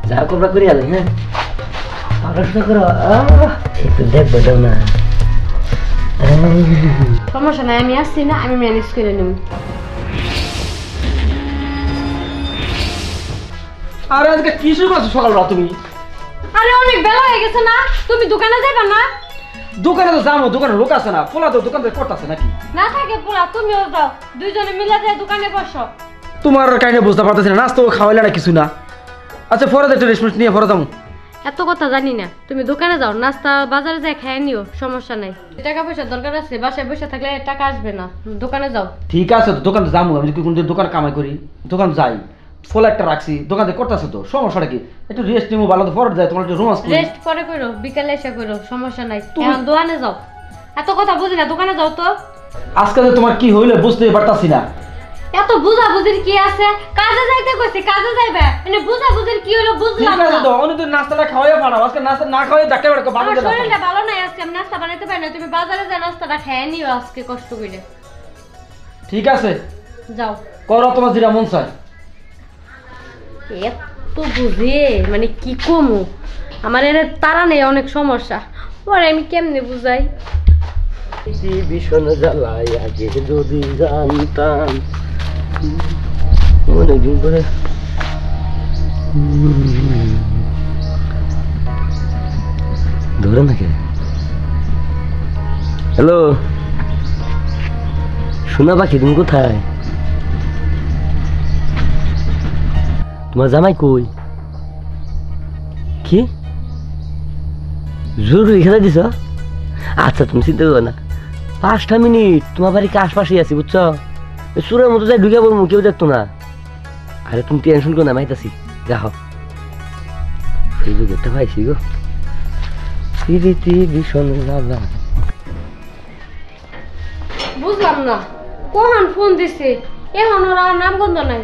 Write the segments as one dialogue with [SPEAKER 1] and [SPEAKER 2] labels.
[SPEAKER 1] যা কোবরা করি আলে হ্যাঁ পড়াশোনা করো একটু দেখবো দাও না
[SPEAKER 2] সমস্যা নাই, আমি আসছি না, আমি ম্যানেজ করে নেব।
[SPEAKER 3] আরে আজকে কি শুরু করছো সকালবেলা তুমি?
[SPEAKER 2] আরে অনেক বেলা হয়ে গেছে না, তুমি দোকানে যাবে না?
[SPEAKER 3] দোকানে তো যাবো, দোকানে লোক আছে না, পোলা তো দোকান থেকে করতেছে নাকি?
[SPEAKER 2] না থাকে পোলা, তুমিও যাও, দুইজনে মিলে যায় দোকানে বসো।
[SPEAKER 3] তোমার কাহিনী বুঝতে পারতেছি না, নাস্তা খাওয়াইলে না কিছু না। আচ্ছা ফরজ একটা রেস্টুরেন্ট নিয়ে ফরজ যাবো।
[SPEAKER 2] এত কথা জানি না, তুমি দোকানে যাও, নাস্তা বাজারে যাই খেয়ে নিও, সমস্যা নাই। টাকা পয়সার দরকার আছে, বাসায় বসে থাকলে টাকা আসবে না, দোকানে যাও।
[SPEAKER 3] ঠিক আছে তো দোকানে যাবো, আমি যদি কোনদিন দোকান কামাই করি দোকান যাই, ফোলা একটা রাখছি দোকানে করতেছে তো, সমস্যাটা কি? একটু রেস্ট নিবো, ভালো তো ফরজ যায়, তোমার একটু রোমান্স করি।
[SPEAKER 2] রেস্ট পরে করো, বিকালে এসে করো, সমস্যা নাই। এখন দোকানে যাও, এত কথা বুঝি না, দোকানে যাও তো।
[SPEAKER 3] আজকে যে তোমার কি হইলে বুঝতে পারতাছি না।
[SPEAKER 2] এত বুঝা বুঝির কি আছে? কাজে যাইতে কইছি, কাজে যাইবে, মানে বুঝা বুঝির কি হলো
[SPEAKER 3] ঠিক
[SPEAKER 2] বুঝলাম
[SPEAKER 3] আছে
[SPEAKER 2] না।
[SPEAKER 3] তো অনেক দিন নাস্তাটা খাওয়াই পাঠাও, আজকে নাস্তা না খাওয়াই ডাক্তার বাড়ি বাড়ি
[SPEAKER 2] আমার
[SPEAKER 3] দেবো।
[SPEAKER 2] শরীরটা ভালো নাই আজকে, আমি নাস্তা বানাইতে পারি না, তুমি বাজারে যা নাস্তাটা খেয়ে নিও আজকে কষ্ট করে।
[SPEAKER 3] ঠিক আছে
[SPEAKER 2] যাও।
[SPEAKER 3] করো তোমার যেটা মন চায়।
[SPEAKER 2] এত বুঝে মানে কি কমু, আমার এর তারা নেই, অনেক সমস্যা, ওরে আমি কেমনে বুঝাই।
[SPEAKER 1] ভীষণ জ্বালাই আগে যদি জানতাম অনেকদিন করে ধরে নাকি। হ্যালো শোনা পাখি, তুমি কোথায়? তোমার জামাই কই? কি জোর করে খেলা দিছ? আচ্ছা তুমি চিন্তা করো না, 5টা মিনিট তোমার বাড়ির আশপাশেই আছি বুঝছো, সুরের মতো যাই ঢুকে বলবো, কেউ দেখতো না। আরে তুমি টেনশন করো না, মাইতাছি যাও। সুযোগ একটা পাইছি গো, ভীষণ জ্বালা।
[SPEAKER 2] বুঝলাম না কখন ফোন দিছে, এখন ওর আর নাম গন্ধ নাই।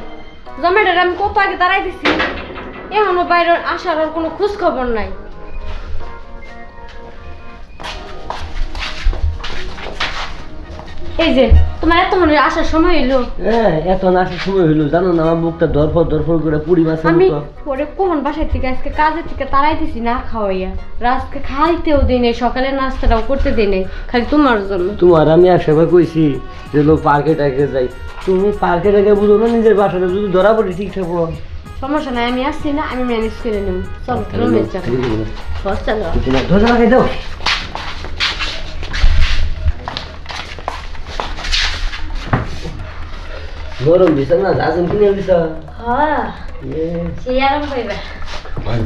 [SPEAKER 2] জমেটার আমি কত আগে দাঁড়াই দিছি, এখনো বাইরে আসার ওর কোনো খোঁজ খবর নাই। এই যে তোমার এত মনে আসার সময় হইলো।
[SPEAKER 1] হ্যাঁ এত নাচার সময় হইলো, জানো না আমার মুখটা ধরফর করে পুরি মাছের
[SPEAKER 2] আমি
[SPEAKER 1] মতো।
[SPEAKER 2] পরে কখন বাসায় থেকে আজকে কাজের থেকে তাড়াই দিছি না খাওয়াইয়া, রাজকে খাইতেও দিই নাই, সকালে নাস্তাটাও করতে দিই নাই, খালি তোমার জন্য।
[SPEAKER 1] তোমার আমি একসময় কইছি যে লোক পার্কে টার্কে যাই, তুমি পার্কে টার্কে বুঝো না, নিজের বাসাটা যদি ধরা পড়ি ঠিকঠাক বলো।
[SPEAKER 2] সমস্যা নাই, আমি আসছি না, আমি ম্যানেজ করে নেব। চলো রুমে যাও, চলো।
[SPEAKER 1] ধরে লাগাই দাও। গরম দিছ না, আজম কিনে দিছ।
[SPEAKER 2] হ্যাঁ সেই আরাম পাইবা।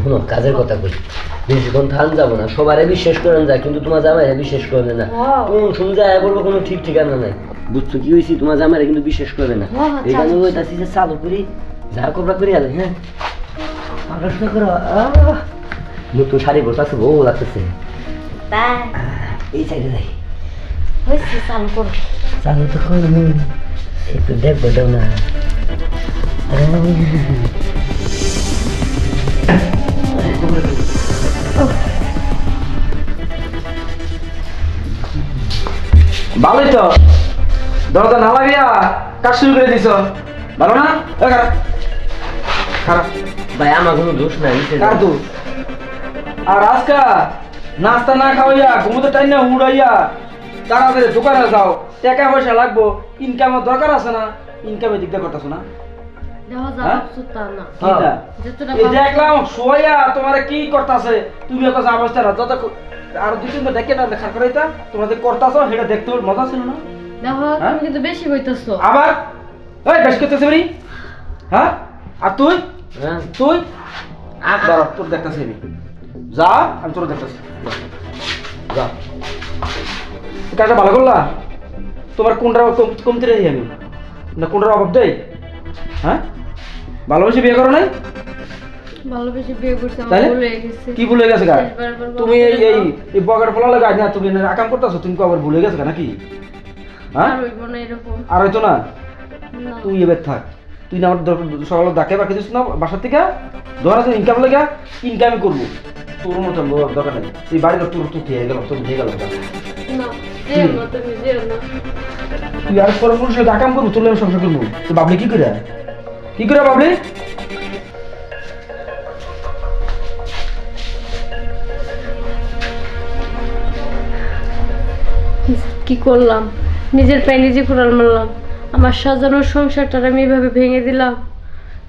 [SPEAKER 1] শোনো কাজের কথা বলি, বেশিক্ষণ থান যাবো না, সবারে বিশ্বাস করেন যায় কিন্তু তোমার জামাইরা বিশ্বাস করবে না। কোন শুন যায় বলবো কোনো ঠিক ঠিকানা নাই, বুঝছো কি হয়েছি? তোমার জামাইরা কিন্তু বিশ্বাস করবে না। এখানে ওইটাছি যে চালু করি, যা কোবরা করি আলে হ্যাঁ পড়াশোনা করো নতুন শাড়ি পরতে বউ লাগতেছে। এই সাইডে যাই,
[SPEAKER 2] হয়েছে চালু করো।
[SPEAKER 1] চালু তো করো, একটু দেখবো দাও না।
[SPEAKER 3] ভালোই তো, দরজা না লাগিয়া কাজ শুরু করে দিছ, ভালো না? খারাপ খারাপ
[SPEAKER 1] ভাই আমার কোনো দোষ নাই,
[SPEAKER 3] কার দোষ? আর আজকা নাস্তা না খাওয়াইয়া ঘুমোতে টাইম না উড়াইয়া তাড়াতাড়ি দোকানে যাও, টাকা পয়সা লাগবো, ইনকামের দরকার আছে না? ইনকামের দিক দিয়ে করতেছো না?
[SPEAKER 2] দেখো যাও
[SPEAKER 3] হ্যাঁ?
[SPEAKER 2] সুতা না
[SPEAKER 3] কি না?
[SPEAKER 2] যতটা
[SPEAKER 3] এই দেখলাম শোয়া তোমার কি করতেছে, তুমি একটা অবস্থা না যত আর 2-3টা দেখে না দেখা করাইতা তোমাদের করতেছো, সেটা দেখতে মজা ছিল না?
[SPEAKER 2] দেখো তুমি কিন্তু বেশি হইতাছো।
[SPEAKER 3] আবার ওই বেশ করতেছে বাড়ি, হ্যাঁ? আর তুই
[SPEAKER 1] হ্যাঁ
[SPEAKER 3] তুই দাঁড়া, তোর দেখতেছি আমি, যা আমি তোর দেখতেছি, যা। কাজটা ভালো করলা? তোমার কোনটার কমতে রাখি আমি না, কোনটার অভাব দেই? হ্যাঁ ভালোবেসে বিয়ে করো নাই?
[SPEAKER 2] ভালোবেসে বিয়ে করছে, আমার
[SPEAKER 3] তাইলে?
[SPEAKER 2] ভুল হয়ে গেছে।
[SPEAKER 3] কি ভুলে গেছে গা?
[SPEAKER 2] শেষবার বার
[SPEAKER 3] তুমি এই
[SPEAKER 2] বলতে
[SPEAKER 3] এই এই বগার ফলা লাগা না, তুমি আকাম করতেছো, তুমি আবার ভুলে গেছো গা নাকি? হ্যাঁ
[SPEAKER 2] আর হইব না এরকম।
[SPEAKER 3] আর হয়তো না,
[SPEAKER 2] না।
[SPEAKER 3] তুই এবার থাক, তুই না আমার সকালে ডাকে বাকি দিস না বাসার থেকে, ধর আছে ইনকাম লেগা, ইনকামই করবো, তোর মতো লোক দরকার নেই, তুই বাড়িতে তোর তো খেয়ে গেল, তোর খেয়ে গেল।
[SPEAKER 2] না যেও না, তুমি যেও না।
[SPEAKER 3] তুই আর পর পুরুষের ডাকাম করবো, তোর আমি সংসার করবো, তুই বাবলি কি করে বাবলি?
[SPEAKER 2] কি করলাম, নিজের পায়ে নিজে কুড়াল মারলাম। আমার সাজানোর সংসারটা আমি এভাবে ভেঙে দিলাম।